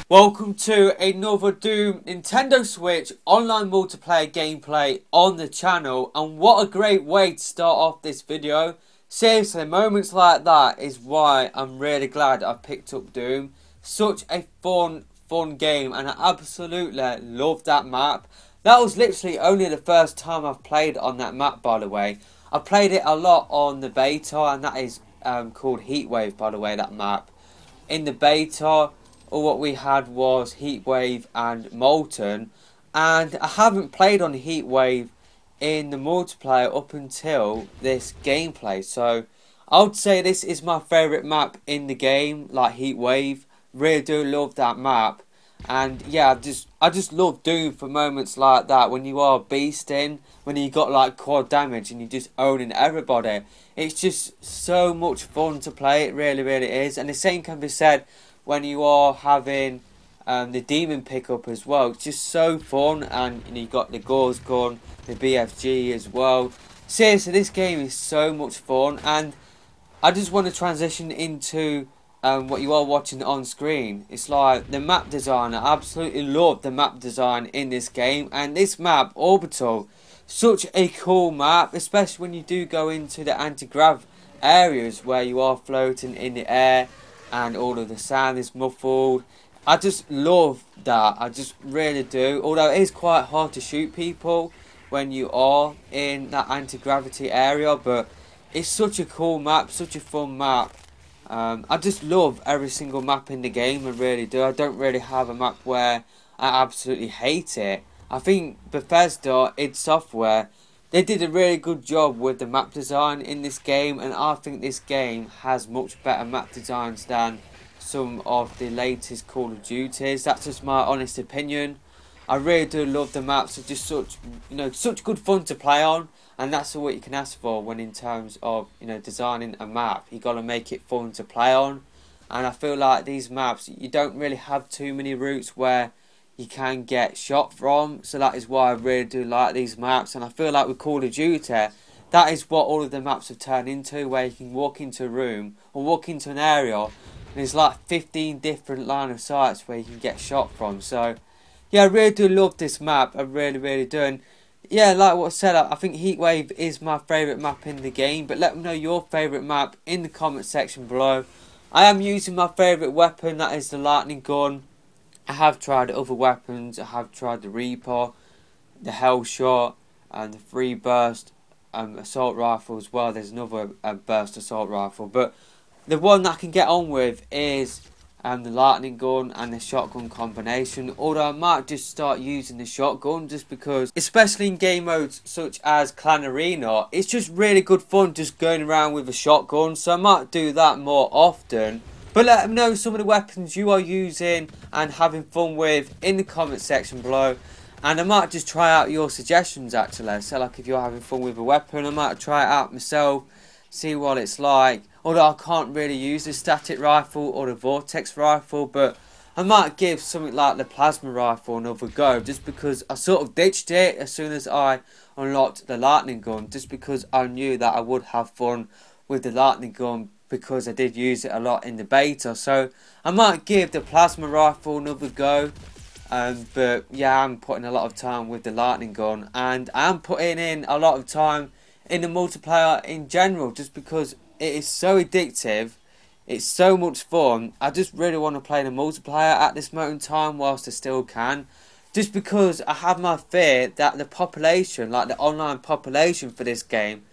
Welcome to another Doom Nintendo Switch online multiplayer gameplay on the channel, and what a great way to start off this video. Seriously, moments like that is why I'm really glad I picked up Doom. Such a fun game, and I absolutely love that map. That was literally only the first time I've played on that map, by the way. I played it a lot on the beta, and that is called Heatwave, by the way, that map. In the beta, all what we had was Heatwave and Molten, and I haven't played on Heatwave in the multiplayer up until this gameplay, so I would say this is my favourite map in the game, like Heatwave. Really do love that map, and yeah, I just love Doom for moments like that, when you are beasting, when you got like quad damage and you're just owning everybody. It's just so much fun to play, it really is, and the same can be said when you are having the demon pickup as well. It's just so fun, and you got the Gauss gun, the BFG as well. Seriously, this game is so much fun, and I just want to transition into what you are watching on screen. It's like the map design. I absolutely love the map design in this game, and this map, Orbital, such a cool map, especially when you do go into the anti-grav areas where you are floating in the air and all of the sound is muffled. I just love that, I just really do. Although it is quite hard to shoot people when you are in that anti-gravity area, but it's such a cool map, such a fun map. I just love every single map in the game, I really do. I don't really have a map where I absolutely hate it. I think Bethesda, id Software, they did a really good job with the map design in this game, and I think this game has much better map designs than some of the latest Call of Duties. That's just my honest opinion. I really do love the maps. They're just such good fun to play on, and that's all what you can ask for when in terms of designing a map. You got to make it fun to play on, and I feel like these maps, you don't really have too many routes where you can get shot from, so that is why I really do like these maps. And I feel like with Call of Duty, that is what all of the maps have turned into, where you can walk into a room or walk into an area and there's like 15 different line of sights where you can get shot from. So yeah, I really do love this map, I really do. And yeah, like what I said, I think Heatwave is my favourite map in the game, but let me know your favourite map in the comment section below. I am using my favourite weapon, that is the lightning gun. I have tried other weapons. I have tried the Reaper, the Hellshot, and the free burst assault rifle as well. There's another burst assault rifle, but the one that I can get on with is the lightning gun and the shotgun combination. Although I might just start using the shotgun, just because, especially in game modes such as Clan Arena, it's just really good fun just going around with a shotgun. So I might do that more often. But let me know some of the weapons you are using and having fun with in the comment section below. And I might just try out your suggestions actually. So like if you're having fun with a weapon, I might try it out myself, see what it's like. Although I can't really use the static rifle or the vortex rifle, but I might give something like the plasma rifle another go, just because I sort of ditched it as soon as I unlocked the lightning gun, just because I knew that I would have fun with the lightning gun, because I did use it a lot in the beta. So I might give the plasma rifle another go, but yeah, I'm putting a lot of time with the lightning gun, and I am putting in a lot of time in the multiplayer in general, just because it is so addictive. It's so much fun. I just really want to play the multiplayer at this moment in time whilst I still can, just because I have my fear that the population, like the online population for this game,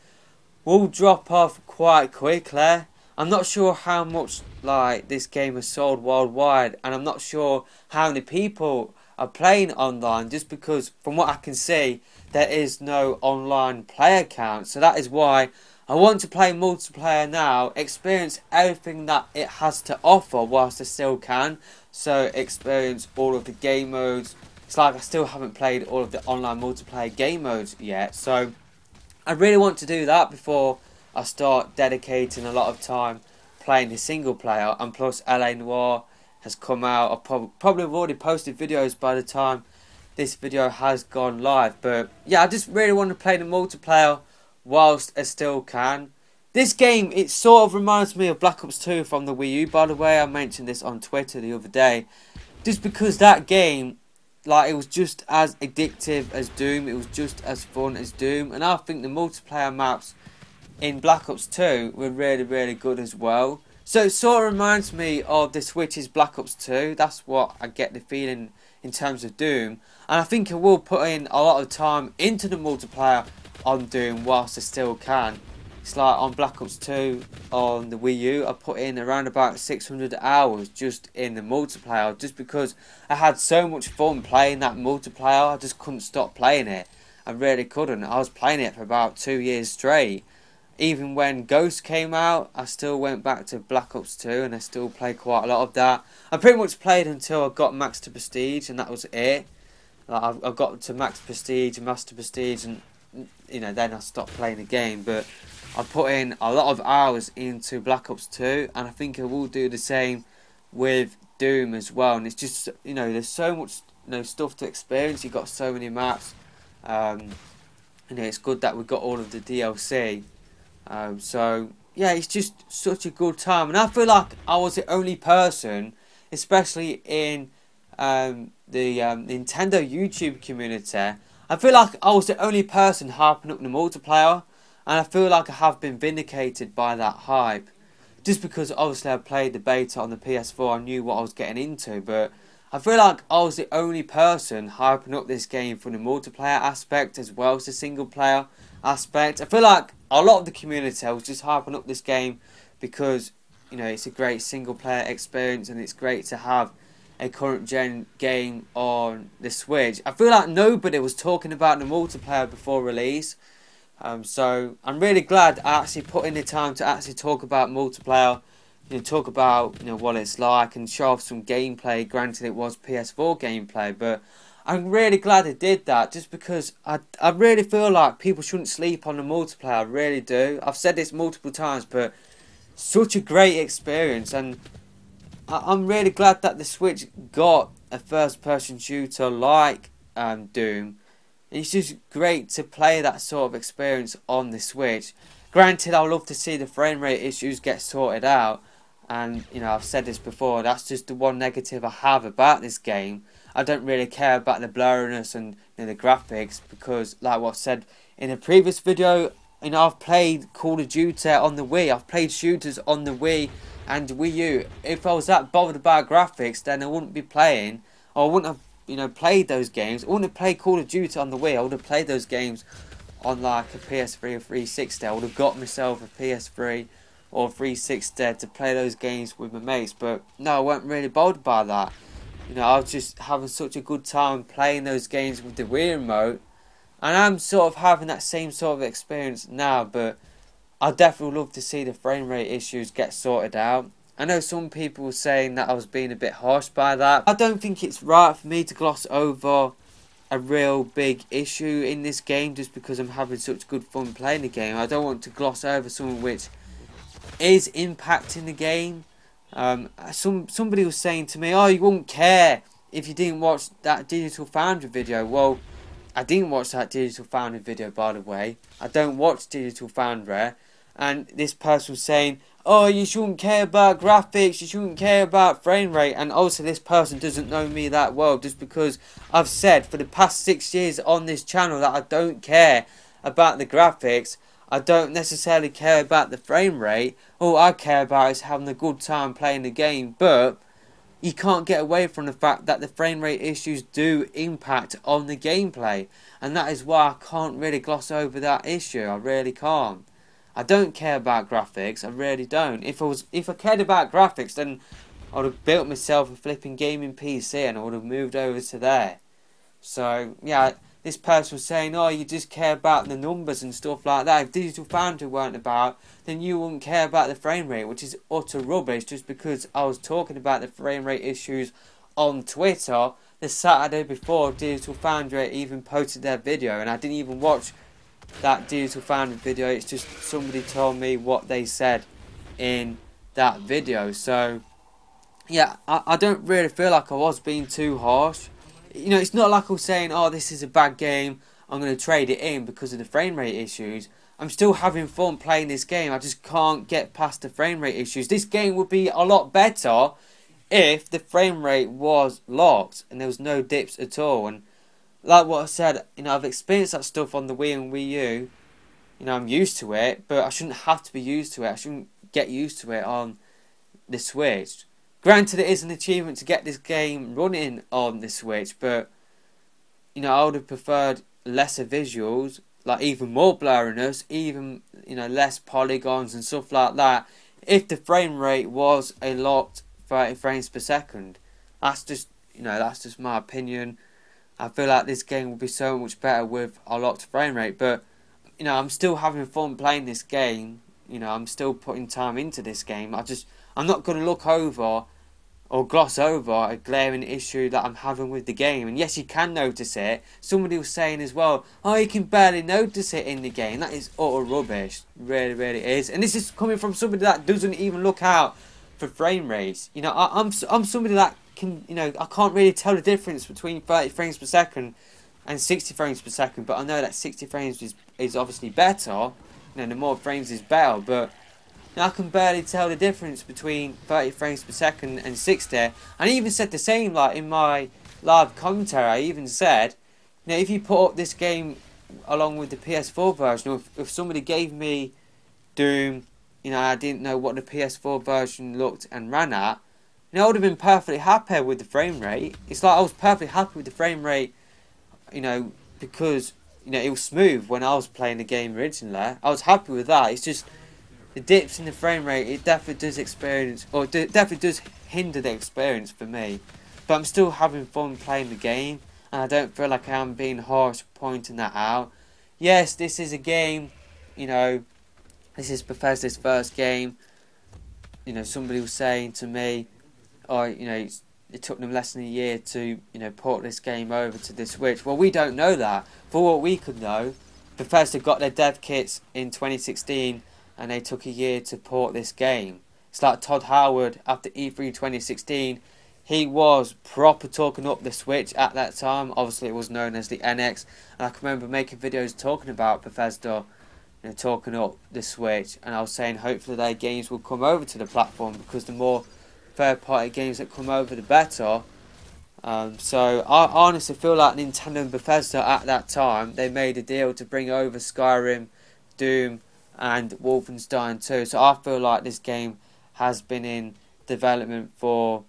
will drop off quite quickly. I'm not sure how much like this game has sold worldwide, and I'm not sure how many people are playing online, just because from what I can see there is no online player count. So that is why I want to play multiplayer now, experience everything that it has to offer whilst I still can. So experience all of the game modes. It's like I still haven't played all of the online multiplayer game modes yet, so I really want to do that before I start dedicating a lot of time playing the single player. And plus LA Noire has come out. I probably have already posted videos by the time this video has gone live. But yeah, I just really want to play the multiplayer whilst I still can. This game, it sort of reminds me of Black Ops 2 from the Wii U, by the way. I mentioned this on Twitter the other day. just because that game, like, it was just as addictive as Doom, it was just as fun as Doom, and I think the multiplayer maps in Black Ops 2 were really, really good as well. So it sort of reminds me of the Switch's Black Ops 2. That's what I get the feeling in terms of Doom. And I think I will put in a lot of time into the multiplayer on Doom whilst I still can. It's like on Black Ops 2 on the Wii U, I put in around about 600 hours just in the multiplayer, just because I had so much fun playing that multiplayer. I just couldn't stop playing it. I really couldn't. I was playing it for about 2 years straight. Even when Ghost came out, I still went back to Black Ops 2 and I still played quite a lot of that. I pretty much played until I got Max to Prestige, and that was it. Like, I got to Max Prestige and Master Prestige, and then I stopped playing the game. But I put in a lot of hours into Black Ops 2, and I think I will do the same with Doom as well. And it's just, there's so much stuff to experience. You've got so many maps. It's good that we've got all of the DLC. So yeah, it's just such a good time, and I feel like I was the only person, especially in the Nintendo YouTube community. I feel like I was the only person hyping up the multiplayer, and I feel like I have been vindicated by that hype. Just because obviously I played the beta on the PS4, I knew what I was getting into, but I feel like I was the only person hyping up this game from the multiplayer aspect as well as the single player aspect. I feel like a lot of the community was just hyping up this game because it's a great single player experience, and it's great to have a current gen game on the Switch. I feel like nobody was talking about the multiplayer before release. So I'm really glad I actually put in the time to actually talk about multiplayer, talk about what it's like and show off some gameplay. Granted, it was PS4 gameplay, but I'm really glad I did that, just because I really feel like people shouldn't sleep on the multiplayer. I really do. I've said this multiple times, but such a great experience, and I'm really glad that the Switch got a first-person shooter like Doom. It's just great to play that sort of experience on the Switch. Granted, I'd love to see the frame rate issues get sorted out, and I've said this before, that's just the one negative I have about this game. I don't really care about the blurriness and the graphics, because like what I said in a previous video, I've played Call of Duty on the Wii, I've played shooters on the Wii and Wii U. If I was that bothered about graphics, then I wouldn't be playing, or I wouldn't have played those games. I wouldn't have played Call of Duty on the Wii. I would have played those games on like a PS3 or 360. I would have got myself a PS3 or 360 to play those games with my mates, but no, I wasn't really bothered by that. I was just having such a good time playing those games with the Wii remote, and I'm sort of having that same sort of experience now, but I definitely love to see the frame rate issues get sorted out. I know some people were saying that I was being a bit harsh by that. I don't think it's right for me to gloss over a real big issue in this game just because I'm having such good fun playing the game. I don't want to gloss over something which is impacting the game. Somebody was saying to me, oh, you wouldn't care if you didn't watch that Digital Foundry video. Well, I didn't watch that Digital Foundry video, by the way. I don't watch Digital Foundry. And this person was saying, oh, you shouldn't care about graphics, you shouldn't care about frame rate. And also this person doesn't know me that well, just because I've said for the past 6 years on this channel that I don't care about the graphics. I don't necessarily care about the frame rate. All I care about is having a good time playing the game. But you can't get away from the fact that the frame rate issues do impact on the gameplay. And that is why I can't really gloss over that issue. I really can't. I don't care about graphics. I really don't. If I cared about graphics, then I would have built myself a flipping gaming PC and I would have moved over to there. So, yeah, this person was saying, oh, you just care about the numbers and stuff like that. If Digital Foundry weren't about, then you wouldn't care about the frame rate, which is utter rubbish, just because I was talking about the frame rate issues on Twitter the Saturday before Digital Foundry even posted their video, and I didn't even watch that Digital Foundry video. It's just somebody told me what they said in that video. So yeah, I don't really feel like I was being too harsh. It's not like I was saying, oh, this is a bad game, I'm going to trade it in because of the frame rate issues. I'm still having fun playing this game. I just can't get past the frame rate issues. This game would be a lot better if the frame rate was locked and there was no dips at all. And like what I said, I've experienced that stuff on the Wii and Wii U. I'm used to it, but I shouldn't have to be used to it. I shouldn't get used to it on the Switch. Granted, it is an achievement to get this game running on the Switch, but I would have preferred lesser visuals, like even more blurriness, even less polygons and stuff like that, if the frame rate was a locked 30 frames per second. That's just my opinion. I feel like this game would be so much better with a locked frame rate, but I'm still having fun playing this game. I'm still putting time into this game. I'm not going to look over or gloss over a glaring issue that I'm having with the game. And yes, you can notice it. Somebody was saying as well, oh, you can barely notice it in the game. That is utter rubbish. Really, really is. And this is coming from somebody that doesn't even look out for frame rates. I'm somebody that can, I can't really tell the difference between 30 frames per second and 60 frames per second. But I know that 60 frames is obviously better. The more frames is better. But I can barely tell the difference between 30 frames per second and 60. And I even said the same, like in my live commentary. I even said, if you put up this game along with the PS4 version, or if somebody gave me Doom, I didn't know what the PS4 version looked and ran at, I would have been perfectly happy with the frame rate. It's like I was perfectly happy with the frame rate, because it was smooth when I was playing the game originally. I was happy with that. It's just the dips in the frame rate, it definitely does hinder the experience for me. But I'm still having fun playing the game, and I don't feel like I'm being harsh pointing that out. Yes, this is a game, this is Bethesda's first game. Somebody was saying to me, it took them less than a year to, port this game over to the Switch. Well, we don't know that. For what we could know, Bethesda got their dev kits in 2016, and they took a year to port this game. It's like Todd Howard, after E3 2016, he was proper talking up the Switch at that time. Obviously, it was known as the NX. And I can remember making videos talking about Bethesda, talking up the Switch. And I was saying hopefully their games will come over to the platform, because the more third-party games that come over, the better. So I honestly feel like Nintendo and Bethesda at that time, they made a deal to bring over Skyrim, Doom, and Wolfenstein 2. So I feel like this game has been in development for,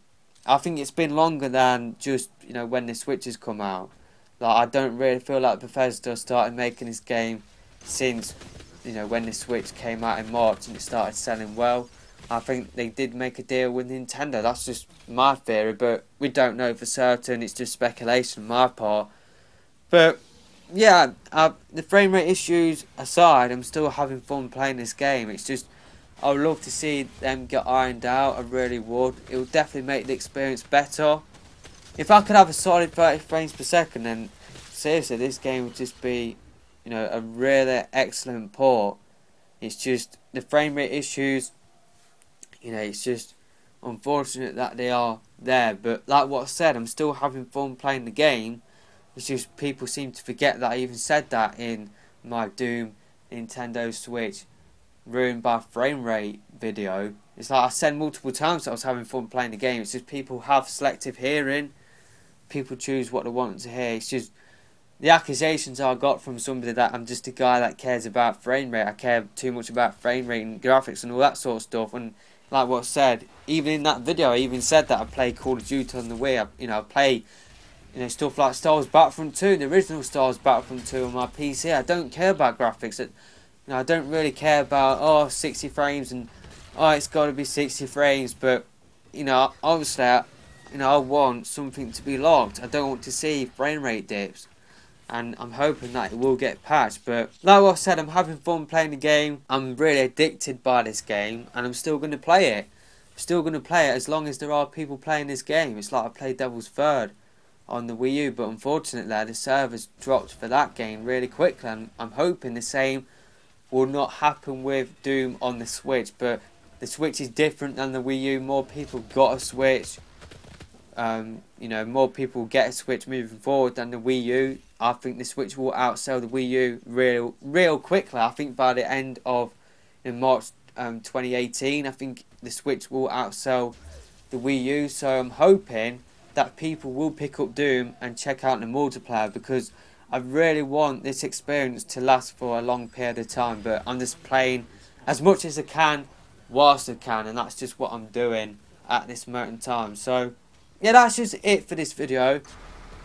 I think it's been longer than just when the Switch has come out. Like, I don't really feel like Bethesda started making this game since when the Switch came out in March and it started selling well. I think they did make a deal with Nintendo. That's just my theory, but we don't know for certain. It's just speculation on my part. But yeah, the frame rate issues aside, I'm still having fun playing this game. It's just, I would love to see them get ironed out. I really would. It would definitely make the experience better. If I could have a solid 30 frames per second, then seriously, this game would just be, a really excellent port. It's just the frame rate issues. It's just unfortunate that they are there. But like what I said, I'm still having fun playing the game. It's just people seem to forget that I even said that in my Doom Nintendo Switch ruined by frame rate video. It's like I said multiple times that I was having fun playing the game. It's just people have selective hearing. People choose what they want to hear. It's just the accusations I got from somebody that I'm just a guy that cares about frame rate. I care too much about frame rate and graphics and all that sort of stuff. And like what I said, even in that video, I even said that I play Call of Duty on the Wii. I play stuff like Star Wars Battlefront 2, the original Star Wars Battlefront 2 on my PC. I don't care about graphics. I don't really care about 60 frames and it's got to be 60 frames. But obviously, I want something to be logged. I don't want to see frame rate dips, and I'm hoping that it will get patched. But like what I said, I'm having fun playing the game. I'm really addicted by this game, and I'm still going to play it. I'm still going to play it as long as there are people playing this game. It's like I played Devil's Third on the Wii U, but unfortunately the servers dropped for that game really quickly, and I'm hoping the same will not happen with Doom on the Switch. But the Switch is different than the Wii U. More people got a Switch. More people get a Switch moving forward than the Wii U. I think the Switch will outsell the Wii U real quickly. I think by the end of March 2018, I think the Switch will outsell the Wii U, so I'm hoping that people will pick up Doom and check out the multiplayer, because I really want this experience to last for a long period of time. But I'm just playing as much as I can whilst I can, and that's just what I'm doing at this moment in time. So yeah, that's just it for this video.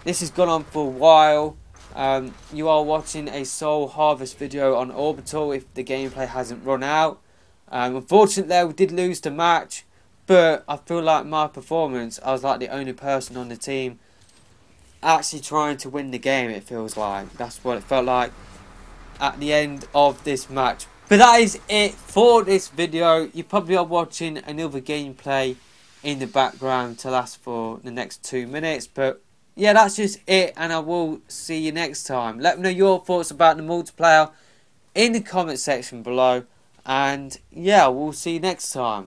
This has gone on for a while. You are watching a Soul Harvest video on Orbital if the gameplay hasn't run out. Unfortunately, we did lose the match, but I feel like my performance, I was like the only person on the team actually trying to win the game, it feels like. That's what it felt like at the end of this match. But that is it for this video. You probably are watching another gameplay in the background to last for the next 2 minutes. But yeah, that's just it, and I will see you next time. Let me know your thoughts about the multiplayer in the comment section below. And yeah, we'll see you next time.